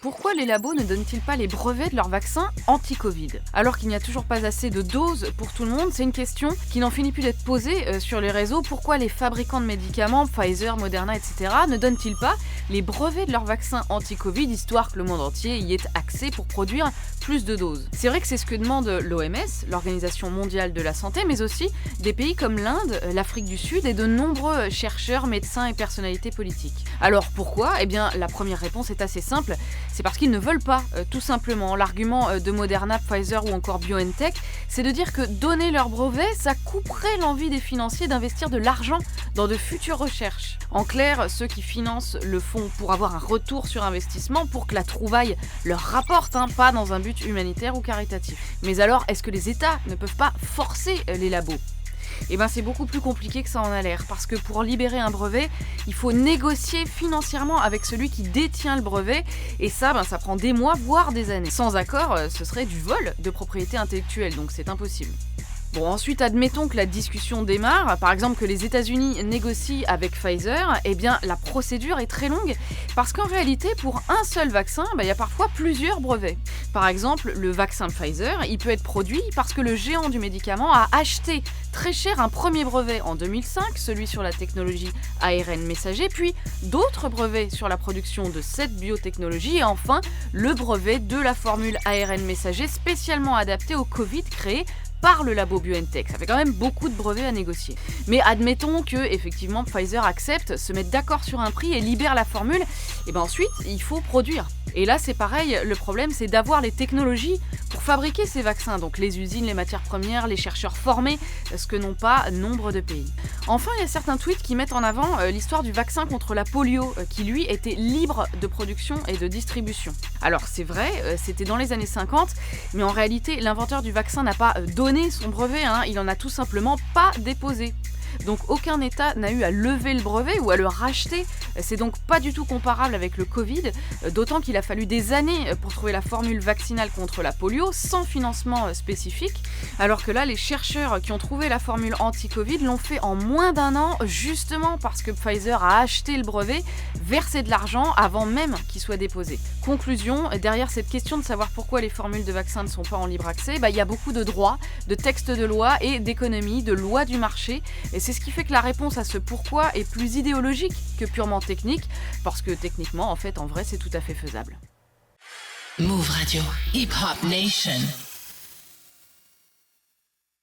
Pourquoi les labos ne donnent-ils pas les brevets de leurs vaccins anti-Covid? Alors qu'il n'y a toujours pas assez de doses pour tout le monde, c'est une question qui n'en finit plus d'être posée sur les réseaux. Pourquoi les fabricants de médicaments, Pfizer, Moderna, etc., ne donnent-ils pas les brevets de leurs vaccins anti-Covid, histoire que le monde entier y ait accès pour produire plus de doses? C'est vrai que c'est ce que demande l'OMS, l'Organisation mondiale de la santé, mais aussi des pays comme l'Inde, l'Afrique du Sud et de nombreux chercheurs, médecins et personnalités politiques. Alors pourquoi? Eh bien, la première réponse est assez simple. C'est parce qu'ils ne veulent pas, tout simplement. L'argument de Moderna, Pfizer ou encore BioNTech, c'est de dire que donner leur brevet, ça couperait l'envie des financiers d'investir de l'argent dans de futures recherches. En clair, ceux qui financent le font pour avoir un retour sur investissement, pour que la trouvaille leur rapporte, pas dans un but humanitaire ou caritatif. Mais alors, est-ce que les États ne peuvent pas forcer les labos? Eh bien, c'est beaucoup plus compliqué que ça en a l'air, parce que pour libérer un brevet, il faut négocier financièrement avec celui qui détient le brevet, et ça prend des mois, voire des années. Sans accord, ce serait du vol de propriété intellectuelle, donc c'est impossible. Bon, ensuite, admettons que la discussion démarre, par exemple que les États-Unis négocient avec Pfizer, eh bien la procédure est très longue, parce qu'en réalité, pour un seul vaccin, il y a parfois plusieurs brevets. Par exemple, le vaccin Pfizer, il peut être produit parce que le géant du médicament a acheté très cher un premier brevet en 2005, celui sur la technologie ARN messager, puis d'autres brevets sur la production de cette biotechnologie, et enfin, le brevet de la formule ARN messager spécialement adaptée au Covid créé par le labo BioNTech. Ça fait quand même beaucoup de brevets à négocier. Mais admettons que, effectivement, Pfizer accepte, se mette d'accord sur un prix et libère la formule, et ensuite, il faut produire. Et là, c'est pareil, le problème, c'est d'avoir les technologies pour fabriquer ces vaccins, donc les usines, les matières premières, les chercheurs formés, ce que n'ont pas nombre de pays. Enfin, il y a certains tweets qui mettent en avant l'histoire du vaccin contre la polio, qui lui était libre de production et de distribution. Alors c'est vrai, c'était dans les années 50, mais en réalité, l'inventeur du vaccin n'a pas donné son brevet, il en a tout simplement pas déposé. Donc aucun État n'a eu à lever le brevet ou à le racheter. C'est donc pas du tout comparable avec le Covid, d'autant qu'il a fallu des années pour trouver la formule vaccinale contre la polio sans financement spécifique, alors que là, les chercheurs qui ont trouvé la formule anti-Covid l'ont fait en moins d'un an, justement parce que Pfizer a acheté le brevet, versé de l'argent avant même qu'il soit déposé. Conclusion, derrière cette question de savoir pourquoi les formules de vaccins ne sont pas en libre accès, il y a beaucoup de droits, de textes de loi et d'économie, de lois du marché, et c'est ce qui fait que la réponse à ce pourquoi est plus idéologique que purement technique, parce que techniquement, en vrai, c'est tout à fait faisable. Move Radio, Hip Hop Nation.